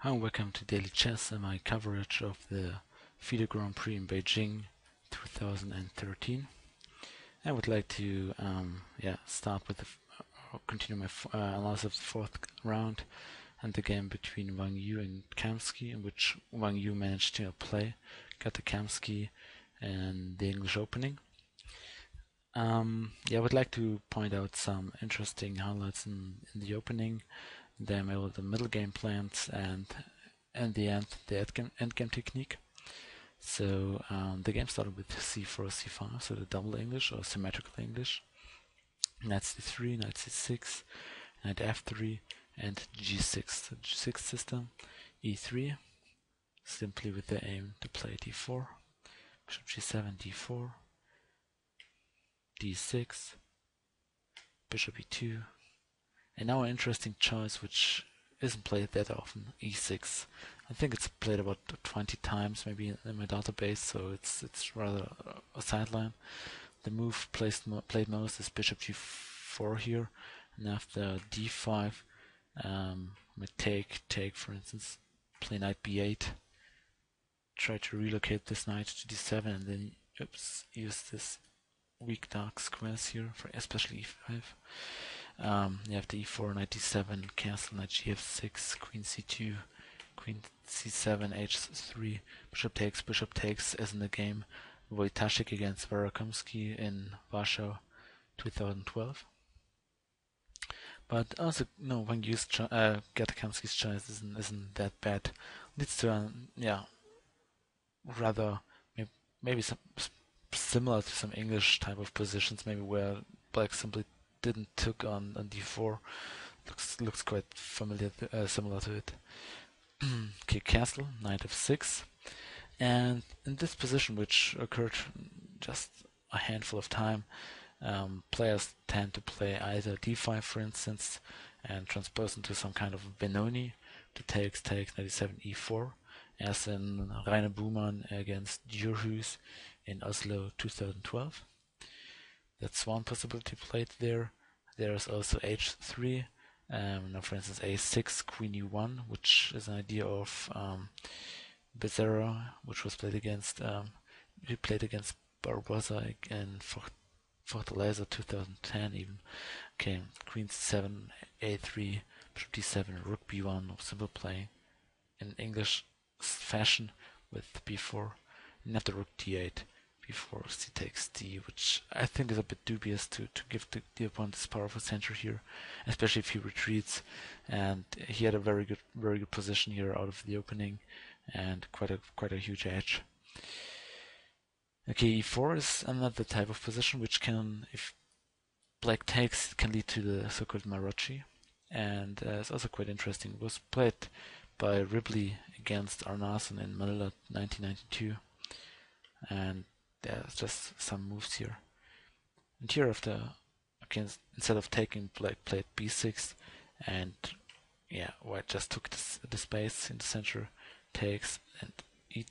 Hi and welcome to Daily Chess and my coverage of the Fide Grand Prix in Beijing 2013. I would like to start with continue my analysis of the fourth round and the game between Wang Yue and Kamsky, in which Wang Yue managed to play Gata Kamsky in the English opening. I would like to point out some interesting highlights in the opening. Then the middle game plans and in the end the endgame technique. So the game started with c4, c5, so the double English or symmetrical English. Knight c3, knight c6, knight f3, and g6. The g6 system, e3, simply with the aim to play d4, bishop g7, d4, d6, bishop e2. And now an interesting choice which isn't played that often, e6. I think it's played about 20 times maybe in my database, so it's rather a sideline. The move played most is bishop g4 here, and after d5, take for instance, play knight b8, try to relocate this knight to d7, and then use this weak dark squares here for especially e5. You have the e4, knight d7, castle, knight gf6, queen c2, queen c7, h3, bishop takes, as in the game Wojtaszek against Kamsky in Warsaw 2012. But also, no, Wang Yue's Gata Kamsky's choice isn't that bad. Leads to rather maybe some similar to some English type of positions, maybe where black simply didn't took on d4. Looks quite familiar, similar to it. Okay, castle, knight f6, and in this position, which occurred just a handful of time, players tend to play either d5, for instance, and transpose into some kind of Benoni to takes, knight e7, e4, as in Rainer Buhmann against Djurhuus in Oslo 2012. That's one possibility played there. There is also h3. Now, for instance, a6, queen e1, which is an idea of Becerra, which was played against Barbosa in Fortaleza 2010 even. Okay, queen c7, a3, bishop d7, rook b1, simple playing in English fashion with b4, and after rook d8. Before c takes d, which I think is a bit dubious to give the opponent this powerful center here, especially if he retreats. And he had a very good position here out of the opening, and quite a huge edge. Okay, e4 is another type of position which can, if black takes, can lead to the so-called Maroczy, and it's also quite interesting. It was played by Ripley against Arnason in Manila 1992, and there's just some moves here. And here instead of taking, black played b6, and white just took the space in the center, takes, and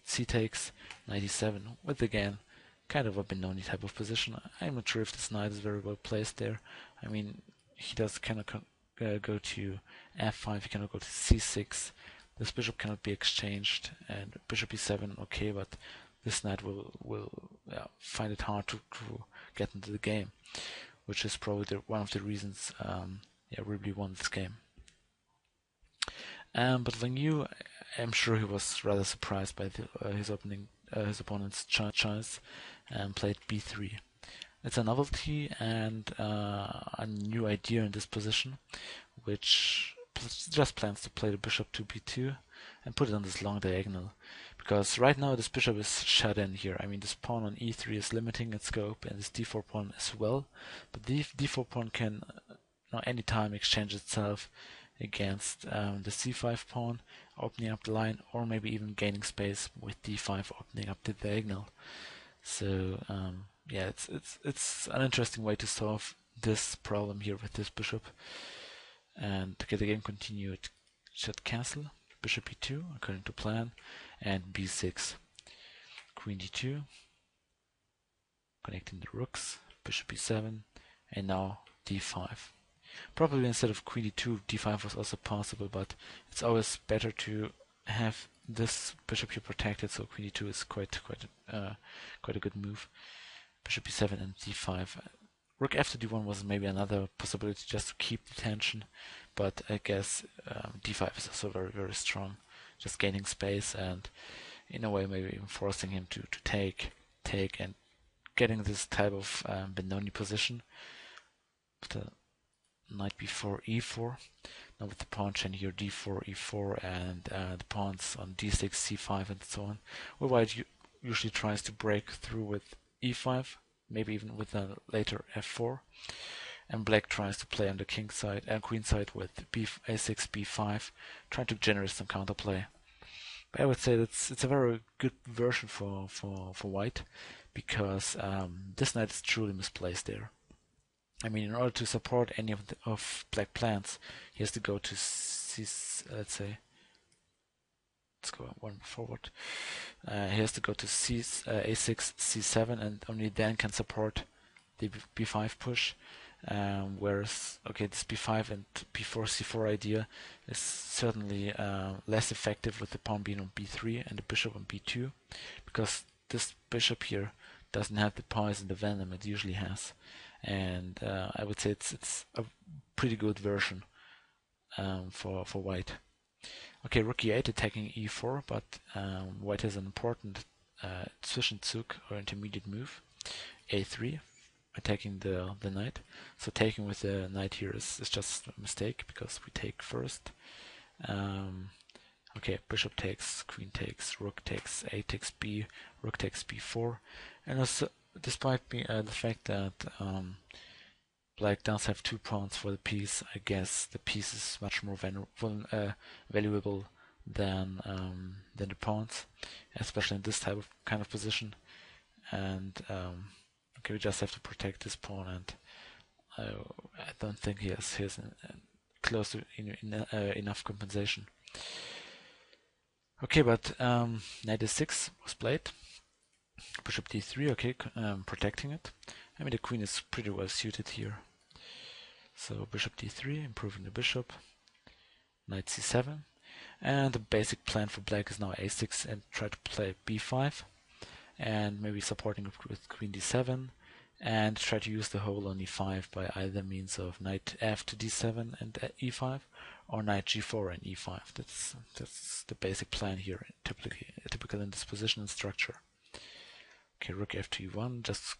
c takes, knight e7, with again kind of a Benoni type of position. I'm not sure if this knight is very well placed there. I mean, he does cannot go to f5, he cannot go to c6. This bishop cannot be exchanged, and bishop e7, okay, but this knight will find it hard to get into the game, which is probably one of the reasons Ripley won this game. But Wang Yue, I'm sure he was rather surprised by his opponent's choice, and played b3. It's a novelty and a new idea in this position, which just plans to play the bishop to b2 and put it on this long diagonal, because right now this bishop is shut in here. I mean, this pawn on e3 is limiting its scope, and this d4 pawn as well, but the d4 pawn can anytime exchange itself against the c5 pawn, opening up the line, or maybe even gaining space with d5 opening up the diagonal. So it's an interesting way to solve this problem here with this bishop. And to get the game continued, shut castle, bishop e2 according to plan, and b6, queen d2, connecting the rooks, bishop e7, and now d5. Probably instead of queen d2, d5 was also possible, but it's always better to have this bishop here protected, so queen d2 is quite a good move. Bishop b7 and d5. Rook f to d1 was maybe another possibility just to keep the tension, but I guess d5 is also very strong, just gaining space and in a way maybe even forcing him to take and getting this type of Benoni position. With the knight b4 e4. Now with the pawn chain here d4 e4 and the pawns on d6 c5 and so on. Well, white usually tries to break through with e5, maybe even with a later f4, and black tries to play on the king side and queen side with a6 b5, trying to generate some counterplay. But I would say it's a very good version for white, because this knight is truly misplaced there. I mean, in order to support any of black plans, he has to go to let's go one forward. He has to go to a6 c7, and only then can support the b5 push. Whereas, okay, this b5 and b4 c4 idea is certainly less effective with the pawn being on b3 and the bishop on b2, because this bishop here doesn't have the poison, the venom it usually has. And I would say it's a pretty good version for white. Okay, rook e8 attacking e4, but white has an important Zwischenzug or intermediate move, a3, attacking the knight. So taking with the knight here is just a mistake, because we take first. Okay, bishop takes, queen takes, rook takes, a takes b, rook takes b4, and also, despite the fact that black does have 2 pawns for the piece, I guess the piece is much more valuable than the pawns, especially in this kind of position. And okay, we just have to protect this pawn, and I don't think he has close to enough compensation. Okay, but knight d6 was played. Bishop d3, okay, protecting it. I mean, the queen is pretty well suited here. So bishop d3, improving the bishop. Knight c7. And the basic plan for black is now a6 and try to play b5. And maybe supporting it with queen d7. And try to use the hole on e5 by either means of knight f to d7 and e5, or knight g4 and e5. That's the basic plan here, typical in this position and structure. Okay, rook f to e1, just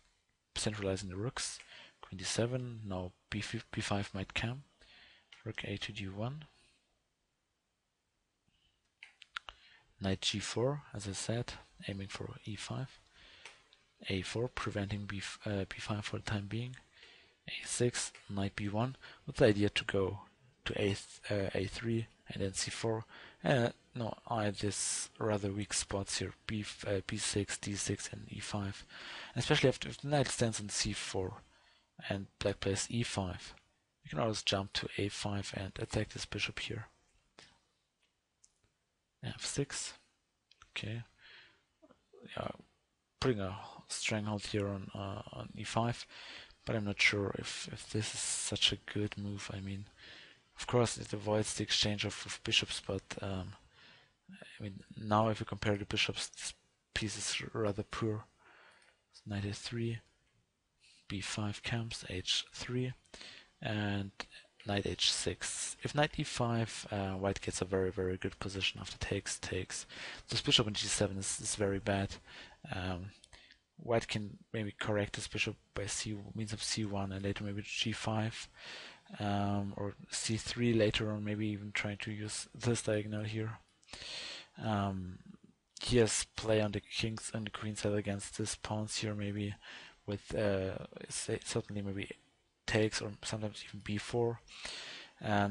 centralizing the rooks. Queen d7, now b5 might come. Rook a to d1. Knight g4, as I said, aiming for e5. a4, preventing b5 for the time being. a6, knight b1, with the idea to go to a3 and then c4. No, I have this rather weak spots here, b6, d6 and e5. Especially if the knight stands on c4 and black plays e5. You can always jump to a5 and attack this bishop here. f6, okay. Yeah, putting a stranglehold here on e5, but I'm not sure if this is such a good move. I mean, of course it avoids the exchange of bishops, but I mean, now if you compare the bishops, this piece is rather poor. Knight a3, b5 comes, h3, and knight h6. If knight e5, white gets a very good position after takes. This bishop on g7 is very bad. White can maybe correct this bishop by means of c1 and later maybe g5, or c3 later on, maybe even trying to use this diagonal here. He has play on the kings and the queen side against this pawns here, maybe with certainly maybe takes or sometimes even b4.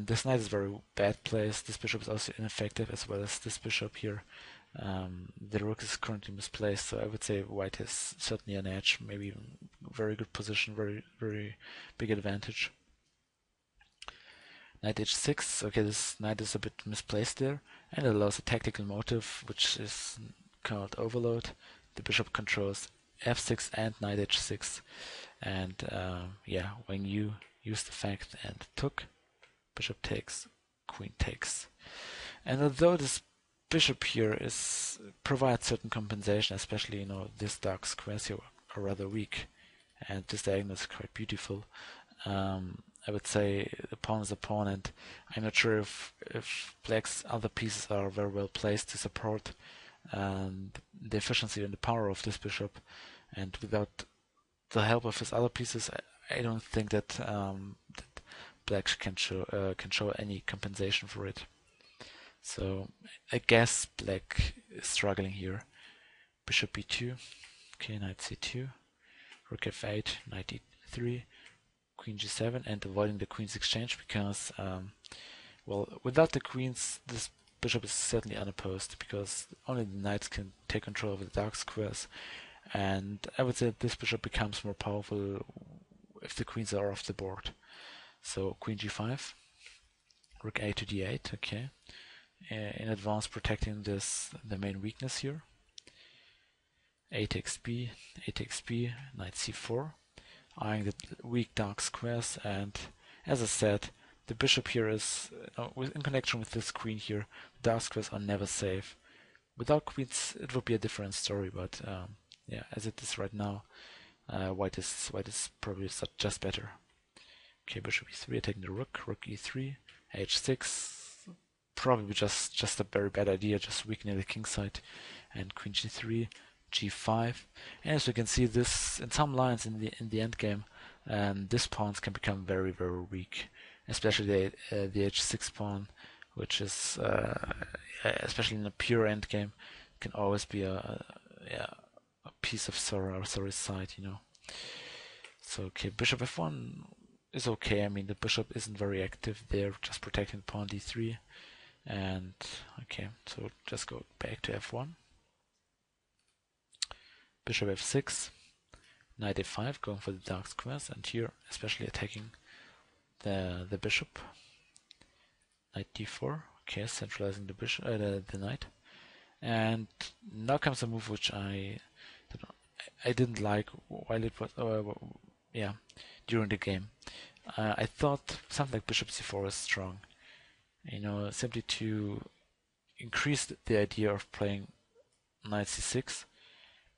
This knight is very bad placed. This bishop is also ineffective, as well as this bishop here. The rook is currently misplaced, so I would say white has certainly an edge, maybe even very good position, very big advantage. Knight h6, okay, this knight is a bit misplaced there, and it allows a tactical motive, which is called overload. The bishop controls f6 and knight h6, and yeah, Wang Yue used the fact and took. Bishop takes, queen takes. And although this bishop here provides certain compensation, especially, you know, this dark squares here are rather weak, and this diagonal is quite beautiful. I would say the pawn is a pawn, and I'm not sure if black's other pieces are very well placed to support the efficiency and the power of this bishop. And without the help of his other pieces, I don't think that, that black can show any compensation for it. So I guess black is struggling here. Bishop b2, okay, knight c2, rook f8, knight e3, queen g7, and avoiding the queen's exchange because, well, without the queens, this bishop is certainly unopposed because only the knights can take control of the dark squares. And I would say that this bishop becomes more powerful if the queens are off the board. So queen g5, rook a to d8, okay. In advance protecting the main weakness here. A takes b, knight c4, eyeing the weak dark squares, and as I said, the bishop here is, in connection with this queen here, the dark squares are never safe. Without queens it would be a different story, but yeah, as it is right now, white is probably just better. Okay, bishop e3, attacking the rook e3, h6, probably just a very bad idea, just weakening the king side, and queen g3, g5, and as you can see, this in some lines in the endgame, this pawns can become very weak, especially the h6 pawn, which is especially in a pure endgame, can always be a piece of sorry side, you know. So okay, bishop f1 is okay. I mean, the bishop isn't very active there, just protecting pawn d3. And okay, so just go back to f1. Bishop f6, knight a5, going for the dark squares, and here especially attacking the bishop. Knight d4, okay, centralizing the bishop, the knight. And now comes a move which I didn't like while it was during the game. I thought something like bishop c4 is strong. You know, simply to increase the idea of playing knight c6,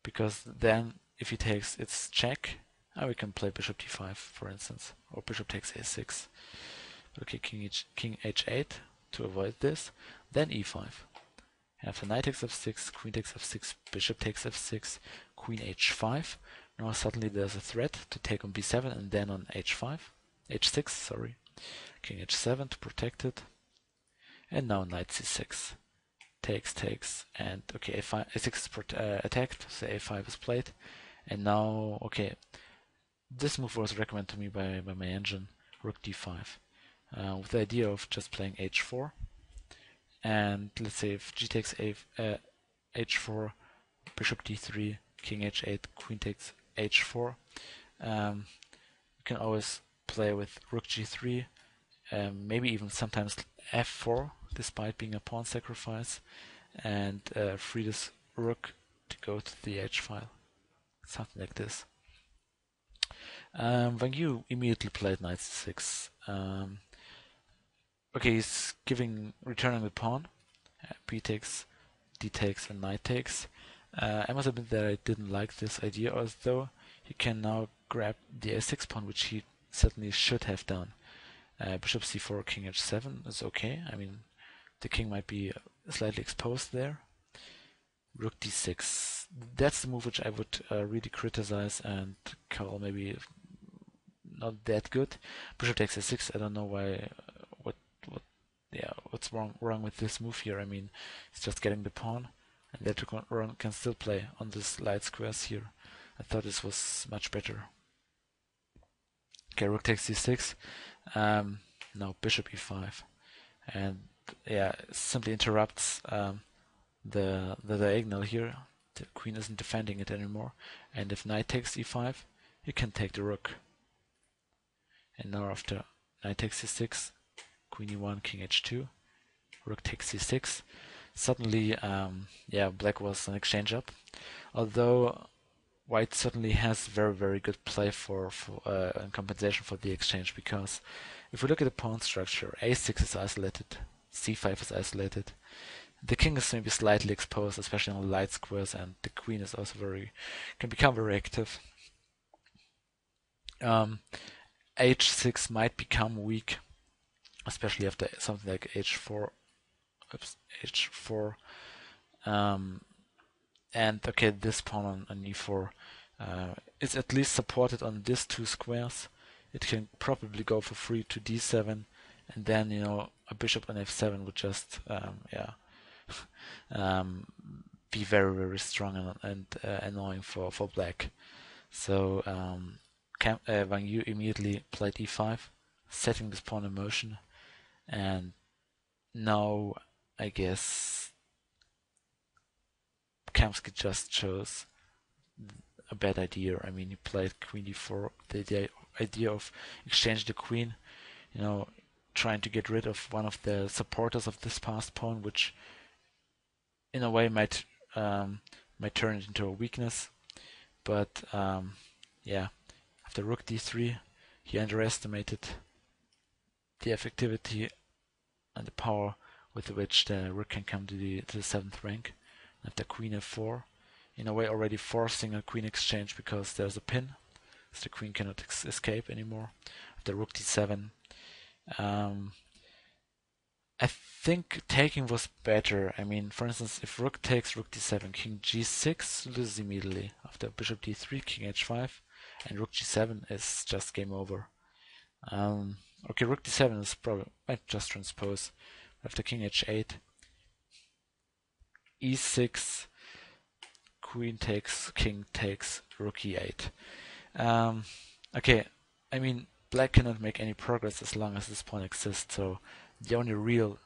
because then if he takes, it's check, and we can play bishop d5, for instance, or bishop takes a6. Okay, king h8 to avoid this, then e5. After knight takes f6, queen takes f6, bishop takes f6, queen h5. Now suddenly there's a threat to take on b7 and then on h6, sorry. King h7 to protect it. And now knight c6, takes, and okay, a6 is attacked, so a5 is played, and now, okay, this move was recommended to me by my engine, rook d5, with the idea of just playing h4, and let's say if g takes h4, bishop d3, king h8, queen takes h4, we can always play with rook g3, maybe even sometimes f4, despite being a pawn sacrifice, and free this rook to go to the h file, something like this. Wang Yue immediately played knight c6. Okay, he's returning the pawn. B takes, D takes, and knight takes. I must admit that I didn't like this idea, although he can now grab the a6 pawn, which he certainly should have done. Bishop c4, king h7 is okay. I mean, the king might be slightly exposed there. Rook d6. That's the move which I would really criticize and call maybe not that good. Bishop takes a6. I don't know why. What's wrong with this move here? I mean, it's just getting the pawn, and that pawn can still play on this light squares here. I thought this was much better. Okay, rook takes c6. Now bishop e5, and yeah, simply interrupts the diagonal here. The queen isn't defending it anymore, and if knight takes e5, you can take the rook. And now after knight takes c6, queen e1, king h2, rook takes c6. Suddenly, black was an exchange up, although white certainly has very good play for in compensation for the exchange, because if we look at the pawn structure, a6 is isolated, c5 is isolated, The king is maybe slightly exposed, especially on the light squares, and the queen is also can become very active. H6 might become weak, especially after something like H4. Oops, H4. And okay, this pawn on E4 is at least supported on these two squares. It can probably go for free to D7, and then a bishop on F7 would just be very, very strong and annoying for black. So Wang Yue immediately played E5, setting this pawn in motion, and now I guess Kamsky just chose a bad idea. I mean, he played Queen D4, the idea of exchanging the queen, trying to get rid of one of the supporters of this passed pawn, which in a way might turn it into a weakness. But yeah, after Rook D3, he underestimated the effectivity and the power with which the Rook can come to the 7th rank. After Queen F4, in a way already forcing a queen exchange because there's a pin, so the queen cannot escape anymore. After Rook D7, I think taking was better. I mean, for instance, if Rook takes Rook D7, King G6 loses immediately. After Bishop D3, King H5, and Rook G7 is just game over. Okay, Rook D7 is probably might just transpose. After King H8, E6, Queen takes, King takes, Rook E8. Okay, I mean, Black cannot make any progress as long as this pawn exists, so the only real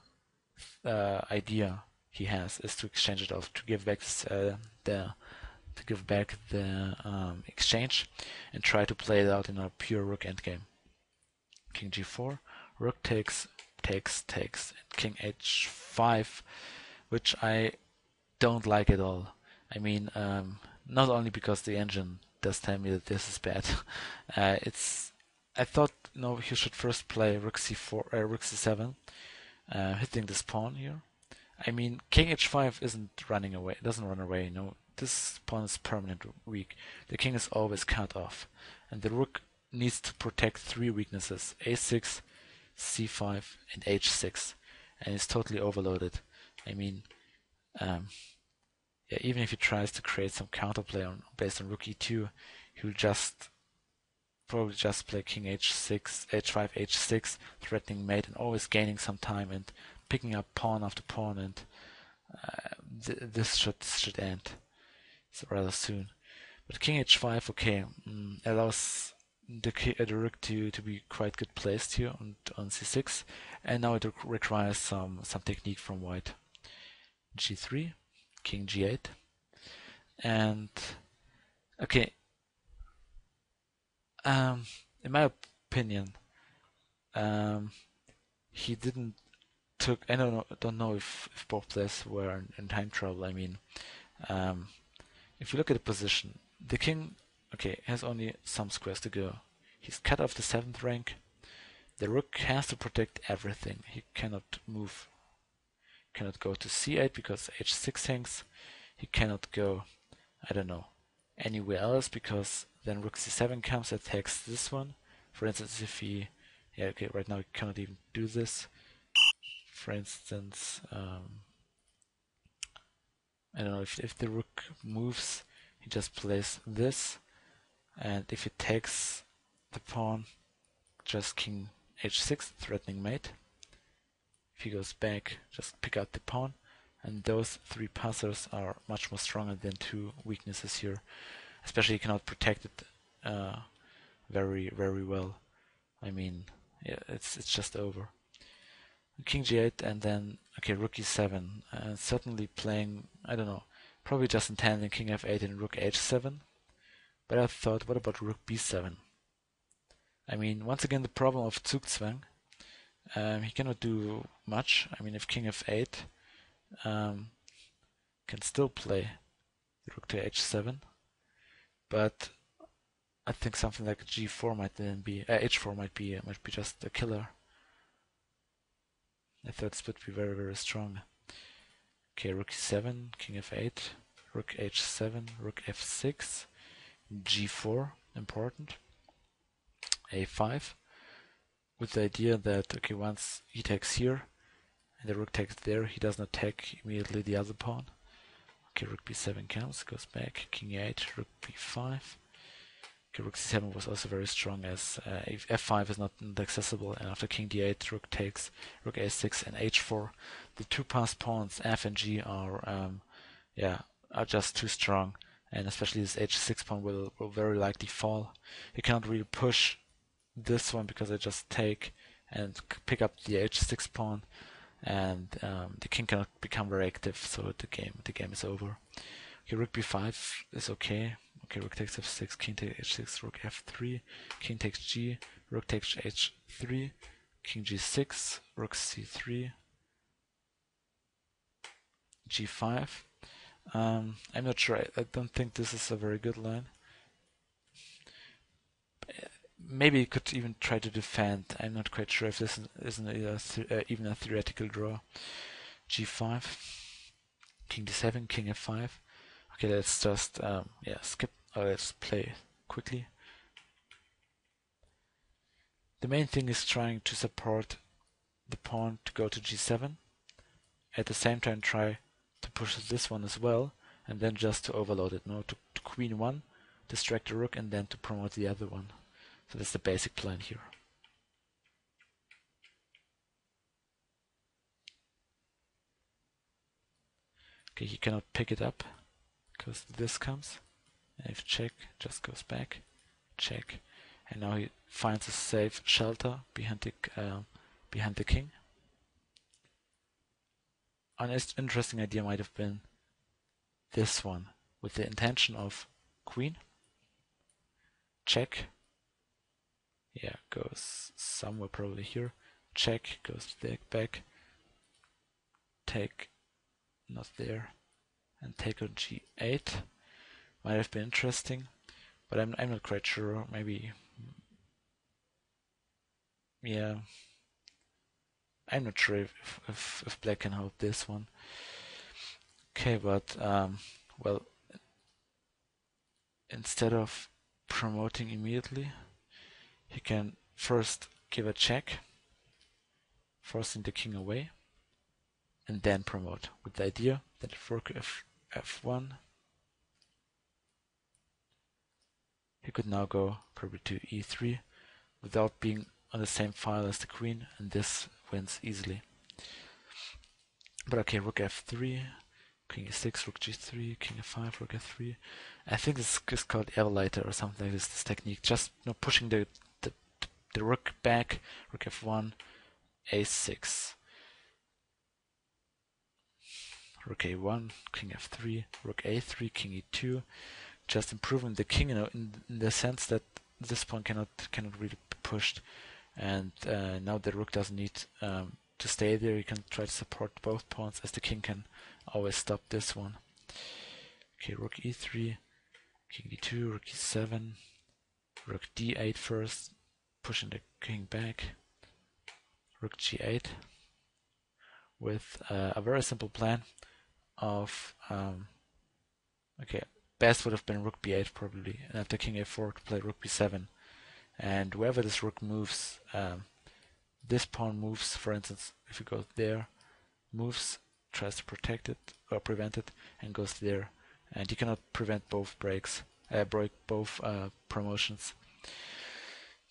idea he has is to exchange it off, to give back the exchange and try to play it out in a pure Rook endgame. King G4, Rook takes, and King H5, which I don't like at all. I mean, not only because the engine does tell me that this is bad. I thought he should first play Rook C4, Rook C7, hitting this pawn here. I mean, King H5 isn't running away. It doesn't run away. This pawn is permanently weak. The king is always cut off, and the rook needs to protect 3 weaknesses: A6, C5, and H6, and it's totally overloaded. I mean, yeah, even if he tries to create some counterplay based on Rook E2, he will probably just play King H6, H5, H6, threatening mate, and always gaining some time and picking up pawn after pawn, and this should end rather soon. But King H5, okay, allows the rook to be quite good placed here on C6, and now it requires some technique from white. G3, King G8, and okay, in my opinion, he didn't took. I don't know if both players were in time trouble. I mean, if you look at the position, the king, okay, has only some squares to go. He's cut off the 7th rank. The rook has to protect everything. He cannot move. Cannot go to C8 because H6 hangs. He cannot go, I don't know, anywhere else because then Rook C7 comes, attacks this one. For instance, if he, yeah, okay, right now he cannot even do this. For instance, I don't know, if the rook moves, he just plays this, and if he takes the pawn, just King H6, threatening mate. If he goes back, just pick out the pawn, and those 3 passers are much more stronger than 2 weaknesses here. Especially he cannot protect it very, very well. I mean, yeah, it's just over. King G8 and then, okay, Rook E7. Certainly playing, I don't know, probably just intending King F8 and Rook H7. But I thought, what about Rook B7? I mean, once again, the problem of Zugzwang. He cannot do much. I mean, if King F8 can still play the Rook to H7, but I think something like G4 might then be H4 might be just a killer. I thought this would be very, very strong. Okay, rook e7, king f8, rook h7, rook f6, g4, important, a5, with the idea that, okay, once he takes here and the rook takes there, he does not take immediately the other pawn. Okay, rook b7 comes, goes back, king e8, rook b5. Okay, rook c7 was also very strong, as if f5 is not accessible, and after king d8, rook takes, rook a6 and h4. The two passed pawns f and g are just too strong, and especially this h6 pawn will very likely fall. You cannot really push this one because I just take and pick up the h6 pawn, and the king cannot become very active, so the game is over. Okay, rook b5 is okay. Okay, rook takes f6, king takes h6, rook f3, king takes g, rook takes h3, king g6, rook c3, g5. I'm not sure. I don't think this is a very good line. Maybe you could even try to defend. I'm not quite sure if this isn't even a theoretical draw. g5, king d7, king f5. Okay, let's just skip. Let's play quickly. The main thing is trying to support the pawn to go to g7. At the same time, try to push this one as well, and then just to overload it. No, to queen one, distract the rook, and then to promote the other one. So that's the basic plan here. Okay, he cannot pick it up because this comes. And if check, just goes back, check, and now he finds a safe shelter behind the king. An interesting idea might have been this one, with the intention of queen, check, yeah, goes somewhere probably here, check, goes back, take, not there, and take on g8. Might have been interesting, but I'm not quite sure. Maybe, yeah, I'm not sure if black can hold this one. Okay, but well, instead of promoting immediately, he can first give a check, forcing the king away, and then promote, with the idea that if rook f1, he could now go probably to e3 without being on the same file as the queen, and this wins easily. But okay, rook f3, king e6, rook g3, king f5, rook f3. I think this is called Everleiter or something like this technique. Just pushing the rook back, rook f1, a6, rook a1, king f3, rook a3, king e2. Just improving the king, in the sense that this pawn cannot really be pushed, and now the rook doesn't need to stay there. You can try to support both pawns, as the king can always stop this one. Okay, rook e3, king d2, rook e7, rook d8 first, pushing the king back, rook g8, with a very simple plan of okay, best would have been rook b8 probably, and after king a4 to play rook b7, and wherever this rook moves, this pawn moves. For instance, if you go there, moves, tries to protect it or prevent it, and goes there, and you cannot prevent both break both promotions.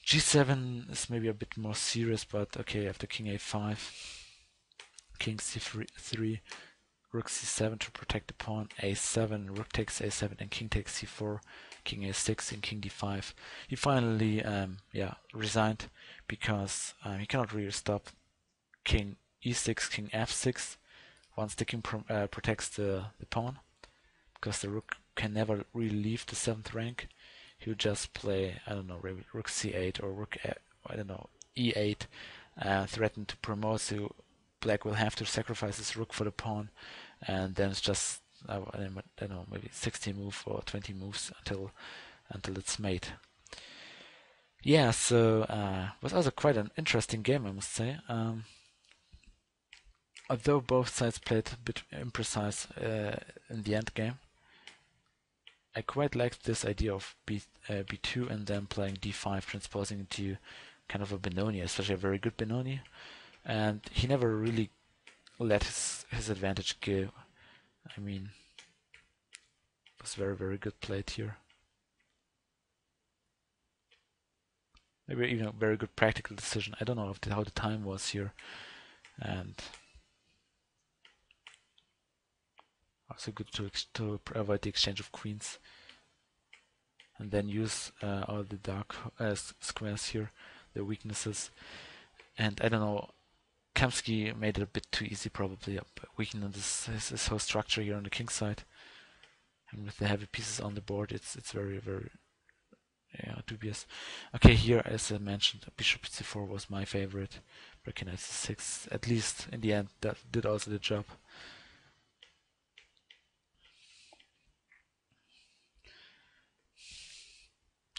g7 is maybe a bit more serious, but okay, after king a5, king c3, rook c7 to protect the pawn, a7, rook takes a7, and king takes c4, king a6, and king d5. He finally resigned, because he cannot really stop king e6, king f6 once the king protects the pawn, because the rook can never really leave the 7th rank. He would just play, I don't know, rook c8 or rook e8, threaten to promote, so black will have to sacrifice his rook for the pawn, and then it's just I don't know, maybe 16 moves or 20 moves until it's mate. Yeah, so it was also quite an interesting game, I must say. although both sides played a bit imprecise in the end game, I quite liked this idea of b2 and then playing d5, transposing into kind of a Benoni, especially a very good Benoni. And he never really let his advantage go. I mean, it was very, very good played here. Maybe even a very good practical decision. I don't know how the time was here. And also good to avoid the exchange of queens. And then use all the dark squares here, the weaknesses. And I don't know, Kamsky made it a bit too easy probably, weakening this whole structure here on the king side. And with the heavy pieces on the board, it's very, very dubious. Okay, here, as I mentioned, bishop c4 was my favorite. Breaking knight c6, at least in the end, that did also the job.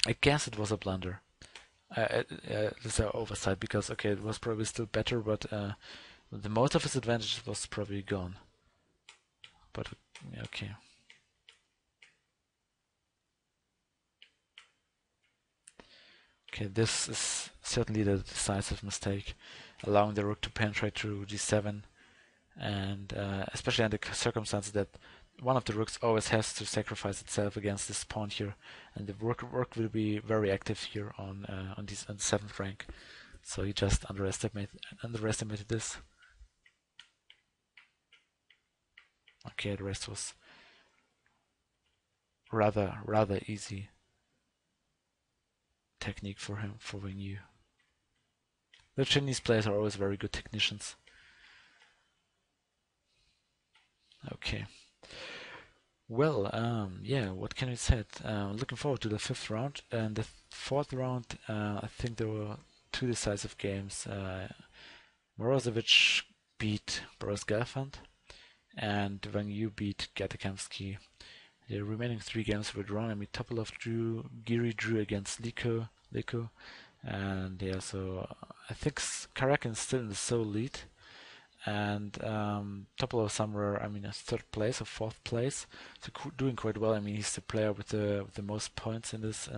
I guess it was a blunder. It's an oversight because, okay, it was probably still better, but the most of his advantage was probably gone. But, okay. Okay, this is certainly the decisive mistake, allowing the rook to penetrate through g7, and especially under the circumstance that one of the rooks always has to sacrifice itself against this pawn here, and the rook will be very active here on the 7th rank. So he just underestimated this. Okay, the rest was rather easy technique for him, for Wang Yue. The Chinese players are always very good technicians. Okay. Well, yeah, what can we say? Looking forward to the 5th round. And the 4th round, I think there were two decisive games. Morozevich beat Boris Gelfand, and Wang Yue beat Gata Kamsky. The remaining 3 games were drawn. I mean, Topalov drew, Giri drew against Liko, and yeah, so I think Karakin is still in the sole lead. And Topalov somewhere, I mean, a 3rd place or 4th place, so doing quite well. I mean, he's the player with the most points in this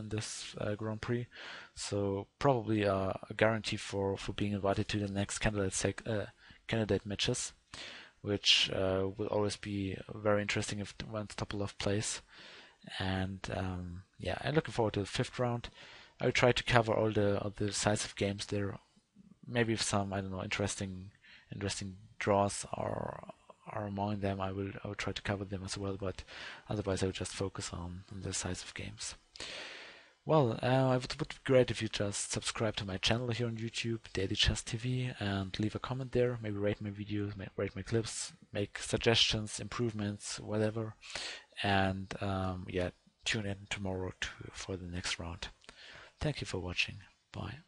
Grand Prix, so probably a guarantee for being invited to the next candidate matches, which will always be very interesting if once Topalov plays. And yeah, I'm looking forward to the 5th round. I will try to cover all the decisive games there, maybe if some, I don't know, interesting draws are among them. I will try to cover them as well, but otherwise I will just focus on the decisive games. Well, it would be great if you just subscribe to my channel here on YouTube, DailyChessTV, and leave a comment there. Maybe rate my videos, rate my clips, make suggestions, improvements, whatever. And yeah, tune in tomorrow for the next round. Thank you for watching. Bye.